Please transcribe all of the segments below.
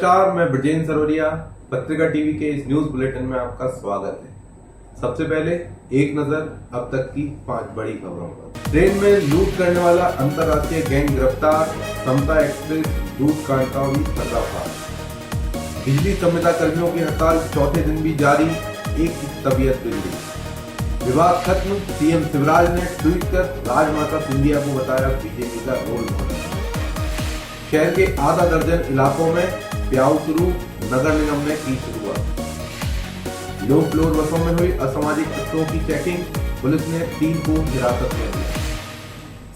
नमस्कार, मैं ब्रजेंद्र सरोरिया। पत्रिका टीवी के इस न्यूज बुलेटिन में आपका स्वागत है। सबसे पहले एक नजर अब तक की 5 बड़ी खबरों पर। ट्रेन में लूट करने वाला अंतर्राष्ट्रीय गैंग गिरफ्तार, समता एक्सप्रेस लूट कांड का हुई पर्दाफाश। बिजली संविदा कर्मियों की हड़ताल चौथे दिन भी जारी, एक की तबीयत बिगड़ी। विवाद खत्म, सीएम शिवराज ने ट्वीट कर राजमाता सिंधिया को बताया बीजेपी का रोल मॉडल। शहर के आधा दर्जन इलाकों में प्याऊ शुरू, नगर निगम ने की शुरुआत। लो फ्लोर बसों में हुई असामाजिक तत्वों की चेकिंग, पुलिस ने 3 को हिरासत में लिया।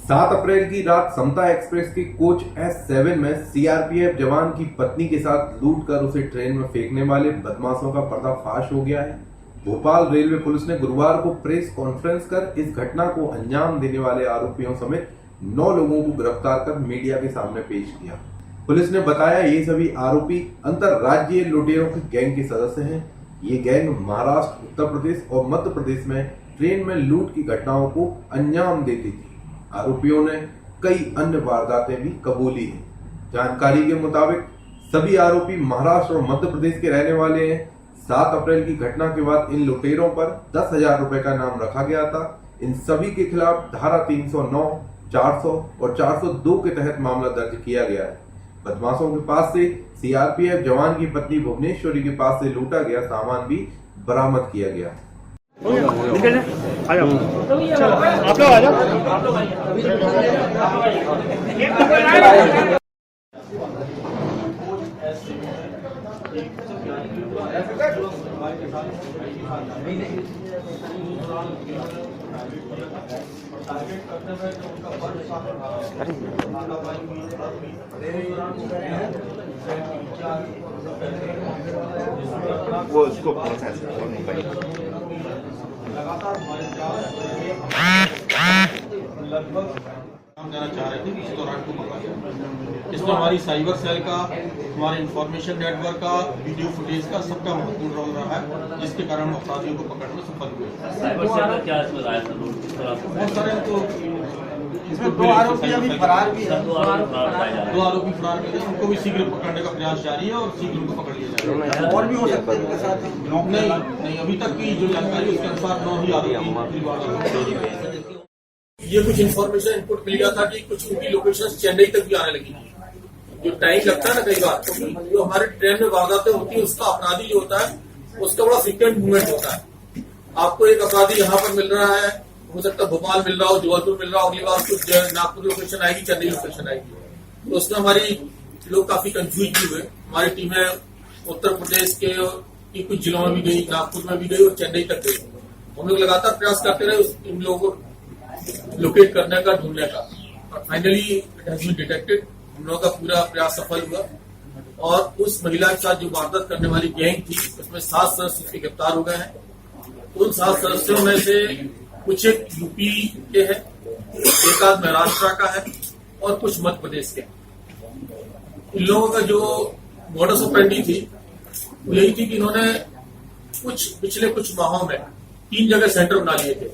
7 अप्रैल की रात समता एक्सप्रेस के कोच S7 में सीआरपीएफ जवान की पत्नी के साथ लूट कर उसे ट्रेन में फेंकने वाले बदमाशों का पर्दाफाश हो गया है। भोपाल रेलवे पुलिस ने गुरुवार को प्रेस कॉन्फ्रेंस कर इस घटना को अंजाम देने वाले आरोपियों समेत 9 लोगों को गिरफ्तार कर मीडिया के सामने पेश किया। पुलिस ने बताया ये सभी आरोपी अंतरराज्यीय लुटेरों के गैंग के सदस्य हैं। ये गैंग महाराष्ट्र, उत्तर प्रदेश और मध्य प्रदेश में ट्रेन में लूट की घटनाओं को अंजाम देती थी। आरोपियों ने कई अन्य वारदातें भी कबूली हैं। जानकारी के मुताबिक सभी आरोपी महाराष्ट्र और मध्य प्रदेश के रहने वाले हैं। 7 अप्रैल की घटना के बाद इन लुटेरों पर 10,000 रुपए का इनाम रखा गया था। इन सभी के खिलाफ धारा 309, 400 और 402 के तहत मामला दर्ज किया गया है। बदमाशों के पास से सीआरपीएफ जवान की पत्नी भुवनेश्वरी के पास से लूटा गया सामान भी बरामद किया गया। वो उसको प्रोसेस हम जाना चाह रहे थे कि इस दौरान को पकड़ा गया। इसमें हमारी साइबर सेल का, हमारे इंफॉर्मेशन नेटवर्क का, वीडियो फुटेज का सबका महत्वपूर्ण रोल रहा है, जिसके कारण अपराधियों को पकड़ने में सफल हुए। साइबर सेल का क्या इसमें राय था? बहुत सारे तो इसमें 2 आरोपी अभी फरार भी है। 2 आरोपी फरार भी है, उनको भी शीघ्र पकड़ने का प्रयास जारी है और शीघ्र उनको पकड़ लिया जाएगा। और भी हो सकते हैं इनके साथ? नहीं, अभी तक की जो जानकारी उसके अनुसार 9 ही आरोपी। ये कुछ इन्फॉर्मेशन इनपुट मिल गया था कि कुछ उनकी लोकेशन चेन्नई तक भी आने लगी। जो टाइम लगता है ना कई बार, तो जो हमारे ट्रेन में वारदातें होती है उसका अपराधी जो होता है उसका बड़ा फ्रीक्वेंट मूवमेंट होता है। आपको एक अपराधी यहाँ पर मिल रहा है, हो सकता है भोपाल मिल रहा हो, जबलपुर मिल रहा हो, अगली बार कुछ नागपुर लोकेशन आएगी, चेन्नई लोकेशन आएगी। तो उसमें हमारी लोग काफी कंफ्यूज भी हुए। हमारी टीमें उत्तर प्रदेश के कुछ जिलों में भी गई, नागपुर में भी गई और चेन्नई तक गई। हम लोग लगातार प्रयास करते रहे इन लोगों को लोकेट करने का, ढूंढने का, और finally it has been detected. हम लोगों का पूरा प्रयास सफल हुआ और उस महिला के साथ जो वारदात करने वाली गैंग थी उसमें 7 सदस्य उसके गिरफ्तार हो गए हैं। उन 7 सदस्यों में से कुछ एक यूपी के हैं, एक आध महाराष्ट्र का है और कुछ मध्य प्रदेश के। इन लोगों का जो मॉडस ऑपरेंडी थी वो यही थी कि इन्होंने पिछले कुछ माहों में 3 जगह सेंटर बना लिए थे।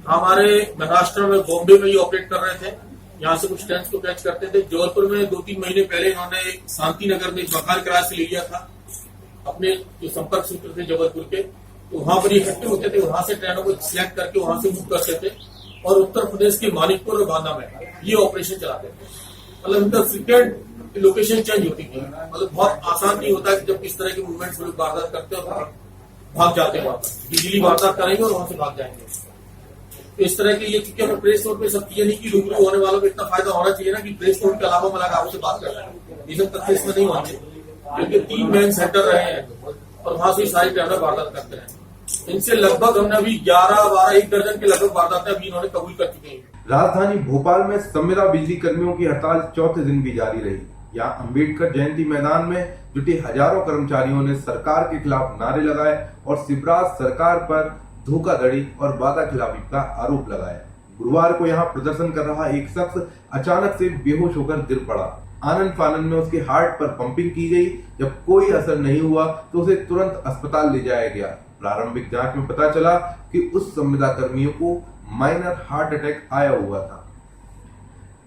हमारे महाराष्ट्र में बॉम्बे में ये ऑपरेट कर रहे थे, यहाँ से कुछ ट्रेन को कैच करते थे। जबलपुर में 2-3 महीने पहले इन्होंने शांति नगर में मकान किराए से ले लिया था। अपने जो संपर्क सूत्र थे जबलपुर के, तो वहां पर इकट्ठे होते थे, वहां से ट्रेनों को सिलेक्ट करके वहां से मूव करते थे और उत्तर प्रदेश के मानिकपुर और बांदा में ये ऑपरेशन चलाते थे। मतलब इनका फ्रीक्वेंट लोकेशन चेंज होती थी। मतलब बहुत आसान नहीं होता कि जब इस तरह के मूवमेंट्स लोग वारदात करते हैं और भाग जाते हैं वापस। इजीली वारदात करेंगे और वहां से भाग जाएंगे। तो इस तरह की ये, क्योंकि हमें प्रेस नोट में सब चीजें नहीं की, रूबरू होने वालों को इतना फायदा होना चाहिए ना कि प्रेस नोट के अलावा मैं आपसे बात कर रहा हूँ। ये सब तथ्य इसमें नहीं होंगे, क्योंकि 3 मेन सेंटर रहे हैं और वहां से सारी ट्रेनर वारदात करते हैं। इनसे लगभग हमने अभी 11-12 दर्जन के लगभग वारदातें अभी इन्होंने कबूल कर चुके हैं। राजधानी भोपाल में संविदा बिजली कर्मियों की हड़ताल चौथे दिन भी जारी रही। यहाँ अंबेडकर जयंती मैदान में जुटे हजारों कर्मचारियों ने सरकार के खिलाफ नारे लगाए और शिवराज सरकार पर धोखाधड़ी और वादाखिलाफी का आरोप लगाया। गुरुवार को यहाँ प्रदर्शन कर रहा एक शख्स अचानक से बेहोश होकर गिर पड़ा। आनंद फानन में उसके हार्ट पर पंपिंग की गई। जब कोई असर नहीं हुआ तो उसे तुरंत अस्पताल ले जाया गया। प्रारंभिक जांच में पता चला कि उस संविदा कर्मियों को माइनर हार्ट अटैक आया हुआ था।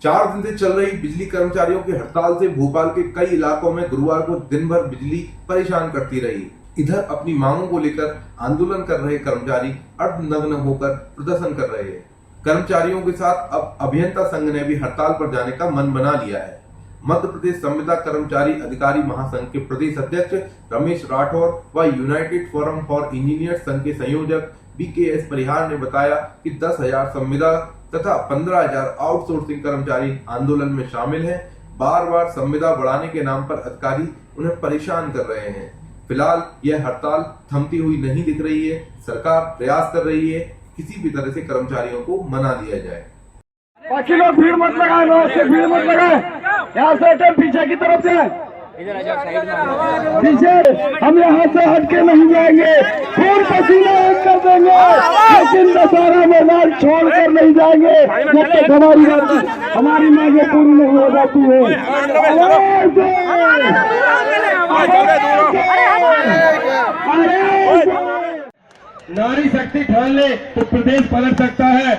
4 दिन से चल रही बिजली कर्मचारियों की हड़ताल से भोपाल के कई इलाकों में गुरुवार को दिन भर बिजली परेशान करती रही। इधर अपनी मांगों को लेकर आंदोलन कर रहे कर्मचारी अर्धनग्न होकर प्रदर्शन कर रहे हैं। कर्मचारियों के साथ अब अभियंता संघ ने भी हड़ताल पर जाने का मन बना लिया है। मध्य प्रदेश संविदा कर्मचारी अधिकारी महासंघ के प्रदेश अध्यक्ष रमेश राठौर व यूनाइटेड फोरम फॉर इंजीनियर्स संघ के संयोजक BKS परिहार ने बताया कि 10,000 संविदा तथा 15,000 आउटसोर्सिंग कर्मचारी आंदोलन में शामिल हैं। बार-बार संविदा बढ़ाने के नाम पर अधिकारी उन्हें परेशान कर रहे हैं। फिलहाल यह हड़ताल थमती हुई नहीं दिख रही है। सरकार प्रयास कर रही है किसी भी तरह से कर्मचारियों को मना लिया जाए। बाकी लोग भीड़ मत लगाए, लोग से भीड़ मत लगाए। यहाँ से हटे, पीछे की तरफ से पीछे। हम यहाँ से हटके नहीं जाएंगे, खून पसीना एक कर देंगे, लेकिन दशहरा मैदान छोड़कर नहीं जाएंगे जब तक हमारी मांगे पूरी नहीं हो जाती है। नारी शक्ति ठान ले तो प्रदेश पलट सकता है।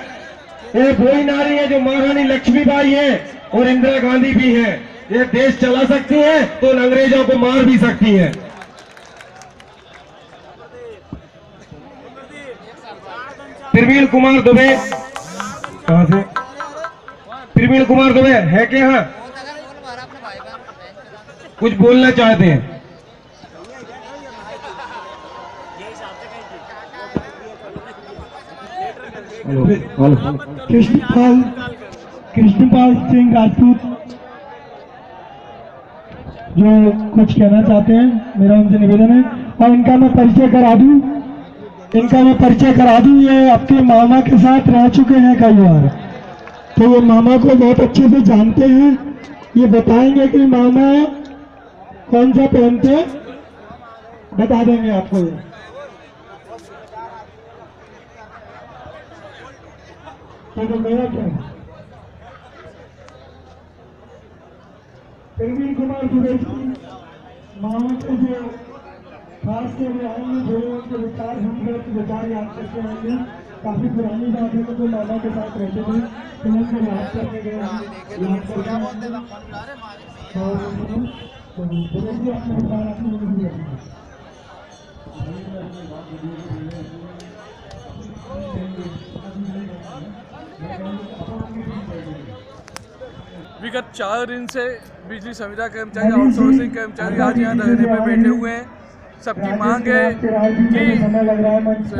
ये वही नारी है जो महारानी लक्ष्मीबाई है और इंदिरा गांधी भी हैं। ये देश चला सकती हैं तो अंग्रेजों को मार भी सकती हैं। प्रवीण कुमार दुबे कहाँ से? प्रवीण कुमार दुबे है क्या? यहाँ कुछ बोलना चाहते हैं? कृष्णपाल सिंह राजपूत जो कुछ कहना चाहते हैं, मेरा उनसे निवेदन है। और इनका मैं परिचय करा दूं, ये आपके मामा के साथ रह चुके हैं कई बार, तो ये मामा को बहुत अच्छे से जानते हैं। ये बताएंगे कि मामा कौन सा पहनते, बता देंगे आपको। ये तो मेरा क्या प्रवीण कुमार दुबे जी मामा के जो खास के लिए आएंगे, जो उनके विचार होंगे, विचार याद करके आएंगे। काफी पुरानी बात है, तो मामा के साथ रहते थे, तो उनको याद करने गए, याद करके अपने विचार अपनी विगत 4 दिन से बिजली संविदा कर्मचारी आउटसोर्सिंग कर्मचारी आज यहाँ धरने पर बैठे हुए हैं। सबकी मांग है कि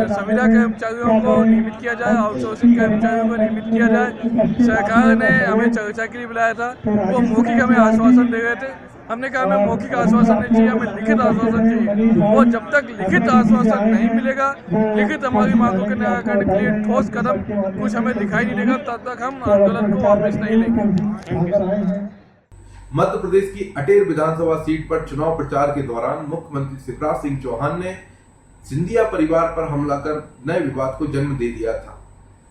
संविदा कर्मचारियों को नियमित किया जाए, आउटसोर्सिंग कर्मचारियों को नियमित किया जाए। सरकार ने हमें चर्चा के लिए बुलाया था, वो मौखिक हमें आश्वासन दे रहे थे। हमने कहा हमें मौखिक आश्वासन नहीं चाहिए, हमें लिखित आश्वासन चाहिए। वो जब तक लिखित आश्वासन नहीं मिलेगा, लिखित हमारी मांगों के निराकरण करने के लिए ठोस कदम कुछ हमें दिखाई नहीं देगा, तब तक हम आंदोलन को वापस नहीं लेंगे। मध्य प्रदेश की अटेर विधानसभा सीट पर चुनाव प्रचार के दौरान मुख्यमंत्री शिवराज सिंह चौहान ने सिंधिया परिवार पर हमला कर नए विवाद को जन्म दे दिया था,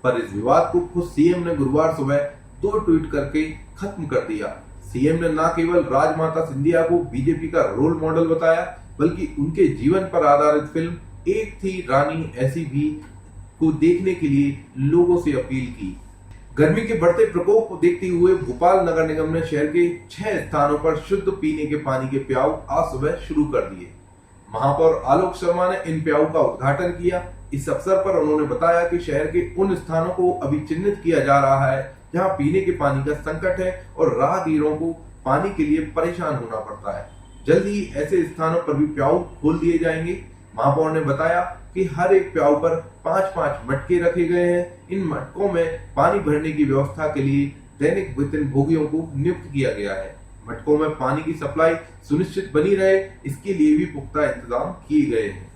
पर इस विवाद को खुद सीएम ने गुरुवार सुबह 2 ट्वीट करके खत्म कर दिया। सीएम ने न केवल राजमाता सिंधिया को बीजेपी का रोल मॉडल बताया, बल्कि उनके जीवन पर आधारित फिल्म एक थी रानी ऐसी भी को देखने के लिए लोगों से अपील की। गर्मी के बढ़ते प्रकोप को देखते हुए भोपाल नगर निगम ने शहर के 6 स्थानों पर शुद्ध पीने के पानी के प्याऊ आज सुबह शुरू कर दिए। महापौर आलोक शर्मा ने इन प्याऊ का उद्घाटन किया। इस अवसर पर उन्होंने बताया कि शहर के उन स्थानों को अभी चिन्हित किया जा रहा है जहां पीने के पानी का संकट है और राहगीरों को पानी के लिए परेशान होना पड़ता है। जल्द ही ऐसे स्थानों पर भी प्याऊ खोल दिए जाएंगे। महापौर ने बताया कि हर एक प्याऊ पर 5-5 मटके रखे गए हैं। इन मटकों में पानी भरने की व्यवस्था के लिए दैनिक वेतन भोगियों को नियुक्त किया गया है। मटकों में पानी की सप्लाई सुनिश्चित बनी रहे, इसके लिए भी पुख्ता इंतजाम किए गए हैं।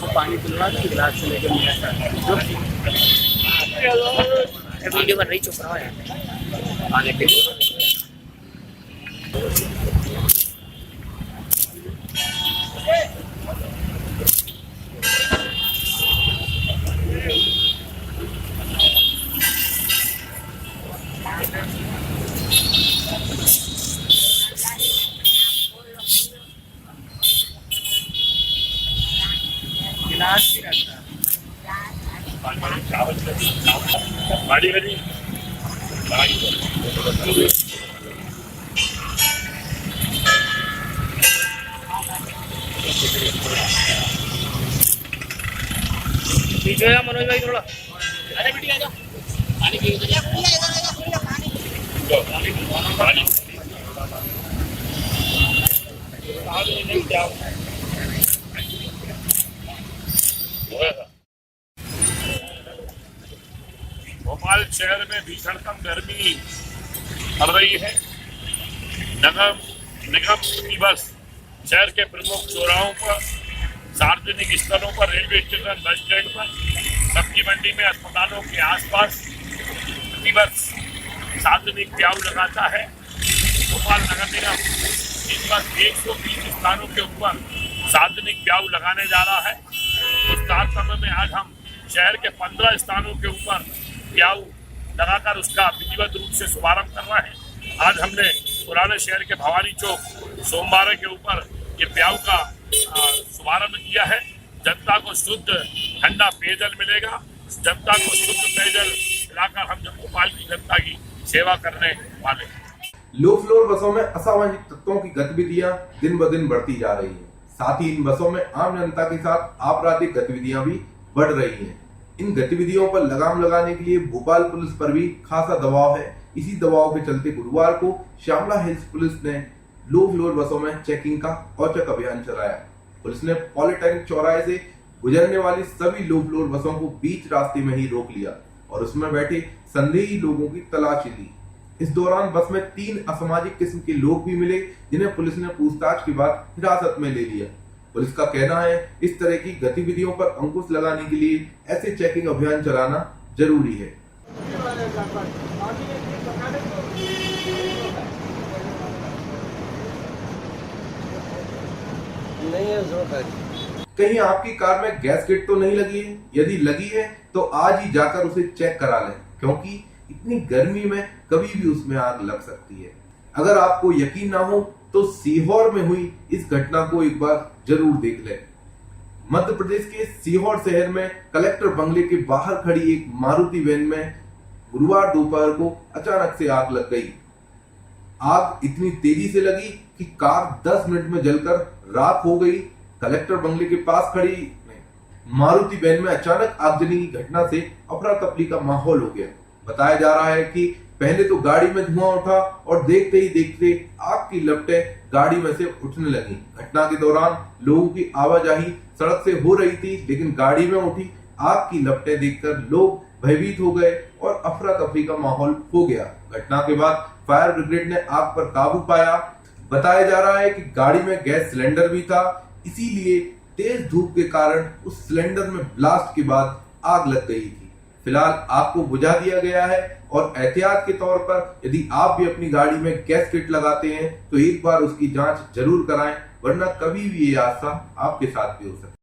पानी पिलवा गिलास से लेकर वीडियो बन रही, चुप रहो यार। आने के लिए। गिलास भी रखता है। गाड़ी वाली ठीक है मनोज भाई थोड़ा। अरे बेटी आ जाओ पानी पी भोपाल शहर में भीषणतम गर्मी पड़ रही है। नगर निगम की बस शहर के प्रमुख चौराहों पर, सार्वजनिक स्थलों पर, रेलवे स्टेशन, बस स्टैंड पर, सब्जी मंडी में, अस्पतालों के आसपास प्रतिवर्ष सार्वजनिक प्याऊ लगाता है। भोपाल नगर निगम इस वर्ष 120 स्थानों के ऊपर सार्वजनिक प्याऊ लगाने जा रहा है। उस तारतम्य में आज हम शहर के 15 स्थानों के ऊपर प्याऊ लगाकर उसका विधिवत रूप से शुभारंभ कर रहे हैं। आज हमने पुराने शहर के भवानी चौक सोमवार के ऊपर ये प्याऊ का शुभारंभ किया है। जनता को शुद्ध ठंडा पेयजल मिलेगा। जनता को शुद्ध पेयजल पिलाकर हम भोपाल की जनता की सेवा करने वाले हैं। लो फ्लोर बसों में असामाजिक तत्वों की गतिविधियां दिन ब दिन बढ़ती जा रही हैं। साथ ही इन बसों में आम जनता के साथ आपराधिक गतिविधियां भी बढ़ रही हैं। इन गतिविधियों पर लगाम लगाने के लिए भोपाल पुलिस पर भी खासा दबाव है। इसी दबाव के चलते गुरुवार को श्यामला हिल्स पुलिस ने लो फ्लोर बसों में चेकिंग का औचक अभियान चलाया। पुलिस ने पॉलिटेक्निक चौराहे से गुजरने वाली सभी लो फ्लोर बसों को बीच रास्ते में ही रोक लिया और उसमें बैठे संदेही लोगों की तलाशी ली। इस दौरान बस में 3 असामाजिक किस्म के लोग भी मिले, जिन्हें पुलिस ने पूछताछ के बाद हिरासत में ले लिया। पुलिस का कहना है इस तरह की गतिविधियों पर अंकुश लगाने के लिए ऐसे चेकिंग अभियान चलाना जरूरी है। कहीं आपकी कार में गैस किट तो नहीं लगी है? यदि लगी है तो आज ही जाकर उसे चेक करा लें, क्योंकि इतनी गर्मी में कभी भी उसमें आग लग सकती है। अगर आपको यकीन ना हो तो सीहोर में हुई इस घटना को एक बार जरूर देख लें। मध्य प्रदेश के सीहोर शहर में कलेक्टर बंगले के बाहर खड़ी एक मारुति वैन में गुरुवार दोपहर को अचानक से आग लग गई। आग इतनी तेजी से लगी कि कार 10 मिनट में जलकर राख हो गई। कलेक्टर बंगले के पास खड़ी मारुति वैन में अचानक आगजनी की घटना से अफरा तफरी का माहौल हो गया। बताया जा रहा है कि पहले तो गाड़ी में धुआं उठा और देखते ही देखते आग की लपटें गाड़ी में से उठने लगी। घटना के दौरान लोगों की आवाजाही सड़क से हो रही थी, लेकिन गाड़ी में उठी आग की लपटें देखकर लोग भयभीत हो गए और अफरा तफरी का माहौल हो गया। घटना के बाद फायर ब्रिगेड ने आग पर काबू पाया। बताया जा रहा है कि गाड़ी में गैस सिलेंडर भी था, इसीलिए तेज धूप के कारण उस सिलेंडर में ब्लास्ट के बाद आग लग गई थी। फिलहाल आग को बुझा दिया गया है और एहतियात के तौर पर यदि आप भी अपनी गाड़ी में गैस किट लगाते हैं तो एक बार उसकी जांच जरूर कराएं, वरना कभी भी ये हादसा आपके साथ भी हो सकता है।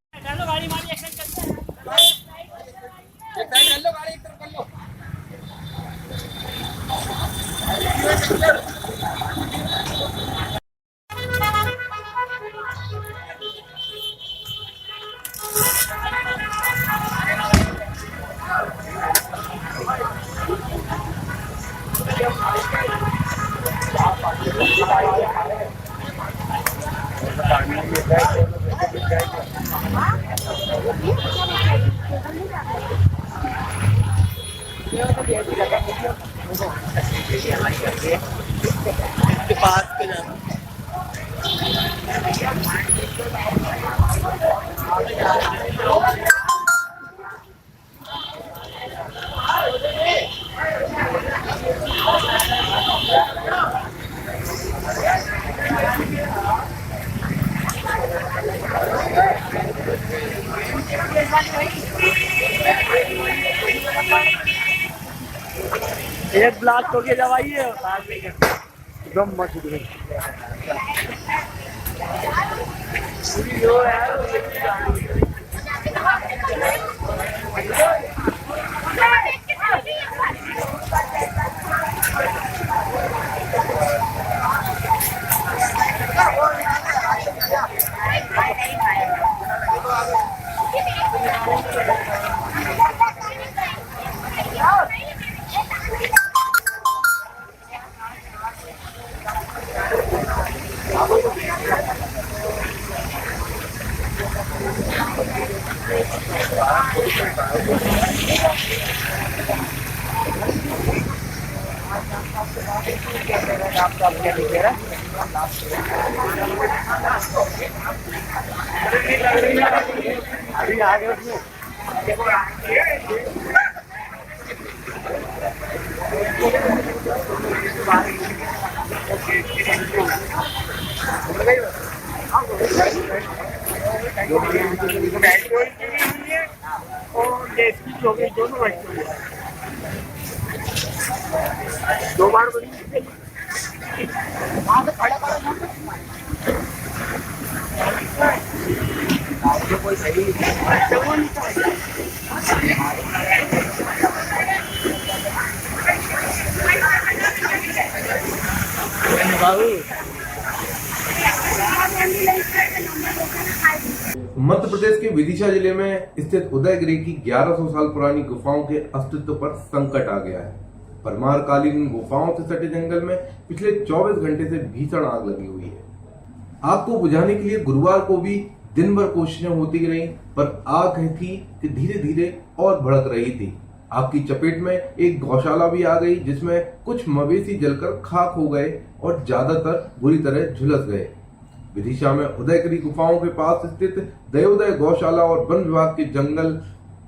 एक ब्लास्ट हो गया जब आइए एकदम मस्त अभी आ गए उसमें और देसी हो गई दोनों बच्चों दो बार बनी कोई सही मध्य प्रदेश के विदिशा जिले में स्थित उदयगिरी की 1100 साल पुरानी गुफाओं के अस्तित्व पर संकट आ गया है। परमार कालीन गुफाओं से सटे जंगल में पिछले 24 घंटे से भीषण आग लगी हुई है। आग को बुझाने के लिए गुरुवार को भी दिन भर कोशिशें होती रही, पर आग थी कि धीरे धीरे और भड़क रही थी। आग की चपेट में एक गौशाला भी आ गई, जिसमें कुछ मवेशी जलकर खाक हो गए और ज्यादातर बुरी तरह झुलस गए। विदिशा में उदयगिरी गुफाओं के पास स्थित दयोदय गौशाला और वन विभाग के जंगल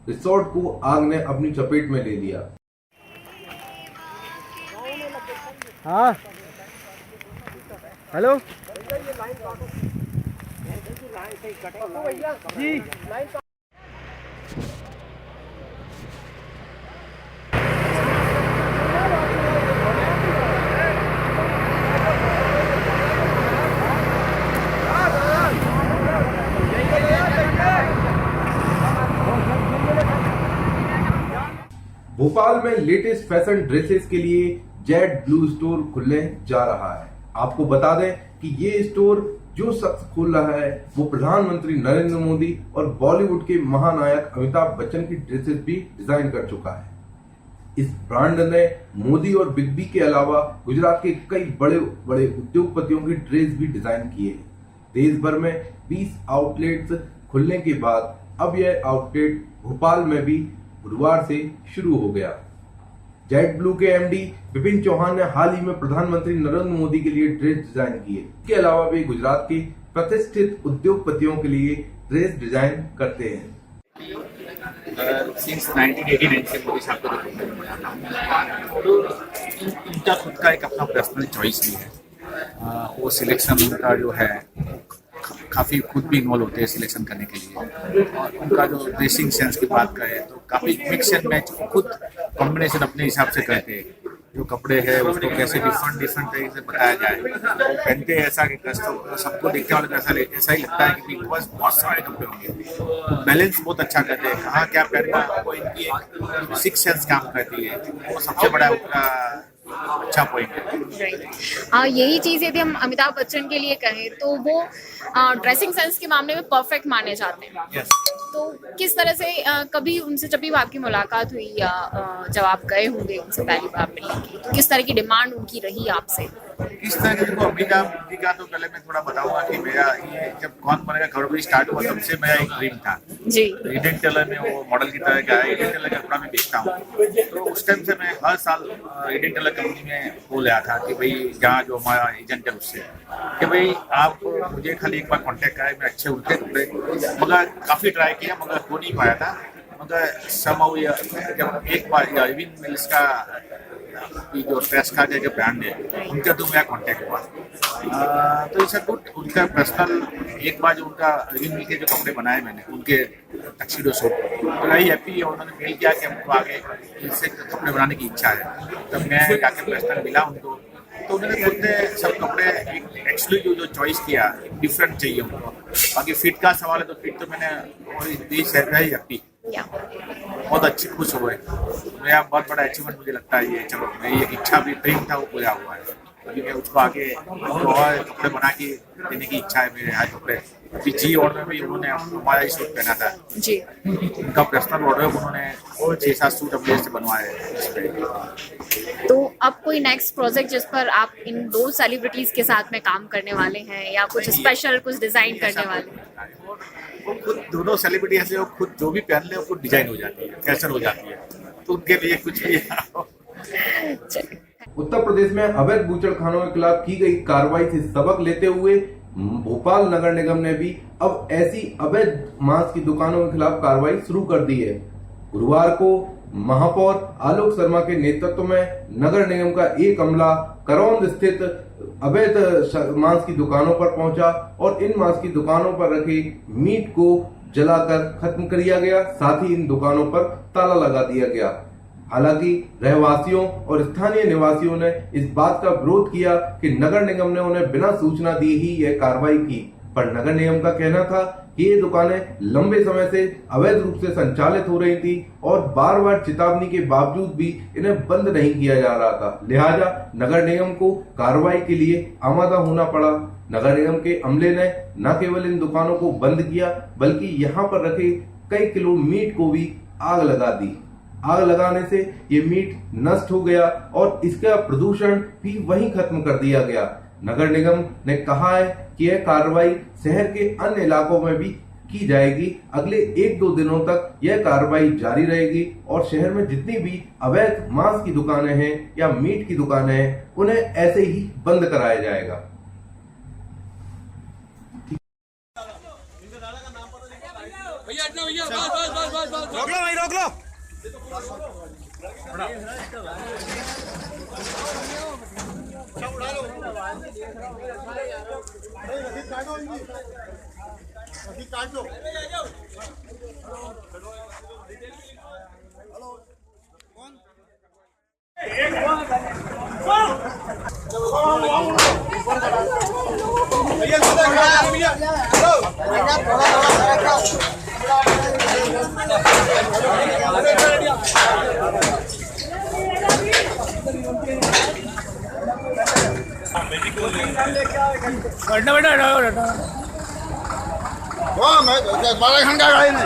रिसोर्ट को आग ने अपनी चपेट में ले लिया। हाँ हेलो जी भोपाल में लेटेस्ट फैशन ड्रेसेस के लिए जेड ब्लू स्टोर खुलने जा रहा है। आपको बता दें कि ये स्टोर जो शख्स खोल रहा है वो प्रधानमंत्री नरेंद्र मोदी और बॉलीवुड के महानायक अमिताभ बच्चन की ड्रेसेस भी डिजाइन कर चुका है। इस ब्रांड ने मोदी और बिग बी के अलावा गुजरात के कई बड़े बड़े उद्योगपतियों की ड्रेस भी डिजाइन किए हैं। देश भर में 20 आउटलेट्स खुलने के बाद अब यह आउटलेट भोपाल में भी गुरुवार से शुरू हो गया। जेड ब्लू के एमडी विपिन चौहान ने हाल ही में प्रधानमंत्री नरेंद्र मोदी के लिए ड्रेस डिजाइन किए। इसके अलावा वे गुजरात के प्रतिष्ठित उद्योगपतियों के लिए ड्रेस डिजाइन करते हैं। सिंस 1989 से मोदी साहब को तो इनका खुद का एक अपना पर्सनल चॉइस भी है। वो सिलेक्शन उनका जो है काफ़ी खुद भी इन्वॉल्व होते हैं सिलेक्शन करने के लिए, और उनका जो ड्रेसिंग सेंस की बात करें तो काफ़ी मिक्स एंड मैच खुद कॉम्बिनेशन अपने हिसाब से करते हैं। जो कपड़े हैं उसको कैसे डिफरेंट तरीके से बताया जाए, वो पहनते हैं ऐसा कि कस्टमर सबको देखने वाले को ऐसा ही लगता है कि इनके पास बहुत सारे कपड़े होंगे। बैलेंस बहुत अच्छा करते हैं, कहाँ क्या पहनना वो इनकी एक सिक्स सेंस काम करती है। वो सबसे बड़ा उनका अच्छा पॉइंट है। यही चीज़ यदि हम अमिताभ बच्चन के लिए कहें तो वो ड्रेसिंग सेंस के मामले में परफेक्ट माने जाते हैं। yes. तो किस तरह से कभी उनसे जब भी आपकी मुलाकात हुई या जब आप गए होंगे उनसे पहली बार मिलने की, तो किस तरह की डिमांड उनकी रही आपसे? इस तरह के देखो अम्बिका का तो पहले मैं थोड़ा बताऊंगा कि मेरा ये जब कौन बनेगा करोड़पति स्टार्ट हुआ तब से मेरा एक ड्रीम था जी। ईडन टेलर में वो मॉडल की तरह का है। ईडन टेलर का कपड़ा मैं बेचता हूँ, तो उस टाइम से मैं हर साल ईडन टेलर कंपनी में बोल रहा था कि भाई जहाँ जो हमारा एजेंट है उससे कि भाई आप मुझे खाली एक बार कांटेक्ट कराए, मैं अच्छे उल्टे कपड़े, मगर काफ़ी ट्राई किया मगर हो नहीं पाया था। मगर जब एक बार अरविंद मिल्स का कि जो ट्रेस्का के जो ब्रांड है उनका तो मेरा कांटेक्ट हुआ। तो इट्स गुड, उनका पर्सनल एक बार जो उनका अरविंद मिल के जो कपड़े बनाए मैंने उनके टक्सीडो सूट, तो आई हैप्पी है। उन्होंने मेल किया कि हमको आगे इससे कपड़े बनाने की इच्छा है, तब मैं जाके पर्सनल मिला उनको, तो उन्होंने खुद ने सब कपड़े एक्चुअली जो चॉइस किया डिफरेंट चाहिए उनको। बाकी फिट का सवाल है तो फिट तो मैंने बीच है ही हैप्पी, बहुत अच्छी खुश हो गए। मेरा बहुत बड़ा अचीवमेंट मुझे लगता है ये। चलो मेरी एक इच्छा भी ड्रीम था वो पूरा हुआ है, अभी मैं उसको आगे और कपड़े बना के देने की इच्छा है मेरे यहाँ कपड़े। अभी जी ऑर्डर में भी उन्होंने हमारा ही सूट पहना था जी, उनका पर्सनल ऑर्डर उन्होंने 6-7 सूट अपने से बनवाए हैं। तो अब कोई नेक्स्ट प्रोजेक्ट जिस पर आप इन 2 सेलिब्रिटीज के साथ में काम करने वाले हैं या कुछ स्पेशल कुछ डिजाइन करने वाले हैं? वो खुद दोनों सेलिब्रिटी ऐसे वो खुद जो भी पहन ले वो खुद डिजाइन हो जाती है, फैशन हो जाती है, तो उनके लिए कुछ भी चलिए। उत्तर प्रदेश में अवैध बूचड़खानों के खिलाफ की गई कार्रवाई से सबक लेते हुए भोपाल नगर निगम ने भी अब ऐसी अवैध मांस की दुकानों के खिलाफ कार्रवाई शुरू कर दी है। गुरुवार को महापौर आलोक शर्मा के नेतृत्व में नगर निगम का एक अमला करौंद स्थित अवैध मांस की दुकानों पर पहुंचा और इन मांस की दुकानों पर रखे मीट को जलाकर खत्म कर दिया गया, साथ ही इन दुकानों पर ताला लगा दिया गया। हालांकि रहवासियों और स्थानीय निवासियों ने इस बात का विरोध किया कि नगर निगम ने उन्हें बिना सूचना दी ही यह कार्रवाई की, पर नगर निगम का कहना था कि ये दुकानें लंबे समय से अवैध रूप से संचालित हो रही थी और बार बार चेतावनी के बावजूद भी इन्हें बंद नहीं किया जा रहा था, लिहाजा नगर निगम को कार्रवाई के लिए आमादा होना पड़ा। नगर निगम के अमले ने न केवल इन दुकानों को बंद किया बल्कि यहाँ पर रखे कई किलो मीट को भी आग लगा दी। आग लगाने से ये मीट नष्ट हो गया और इसका प्रदूषण भी वहीं खत्म कर दिया गया। नगर निगम ने कहा है कि यह कार्रवाई शहर के अन्य इलाकों में भी की जाएगी। अगले 1-2 दिनों तक यह कार्रवाई जारी रहेगी और शहर में जितनी भी अवैध मांस की दुकानें हैं या मीट की दुकानें हैं उन्हें ऐसे ही बंद कराया जाएगा। रोक लो भाई, रोक लो। बारह घंटा गाड़ी में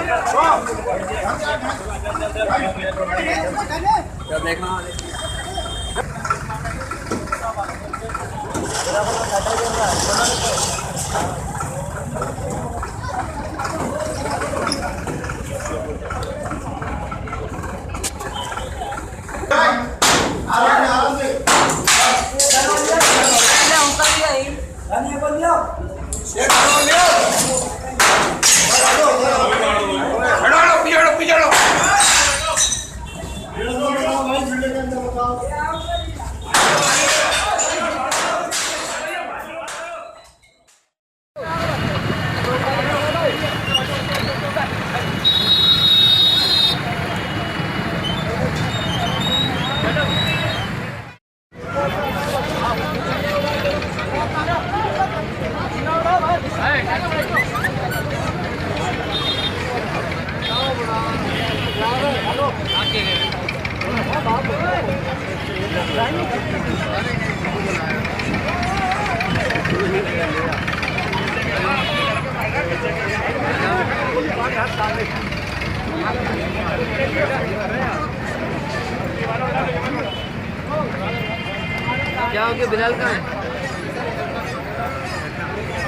क्या हो गया? बिलाल कहाँ है?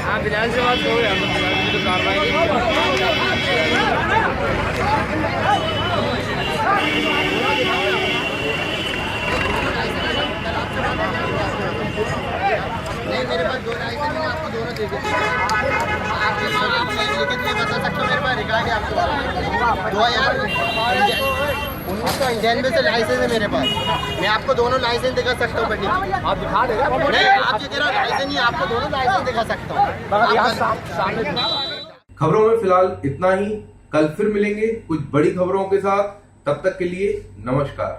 हाँ, बिलाल से बात हो गया तो कार्रवाई नहीं, मेरे पास 2 लाइसेंस मैंने आपको दोनों दे दिए। आप लेकिन ये बता सकते हो मेरे पास रिकॉर्ड है आपको 2000 1991 से लाइसेंस है मेरे पास। मैं आपको दोनों लाइसेंस दिखा सकता हूँ गड्डी की। आप दिखा देगा? नहीं, आप जो कह रहे हो लाइसेंस नहीं, आपको दोनों लाइसेंस दिखा सकता हूँ। खबरों में फिलहाल इतना ही। कल फिर मिलेंगे कुछ बड़ी खबरों के साथ। तब तक के लिए नमस्कार।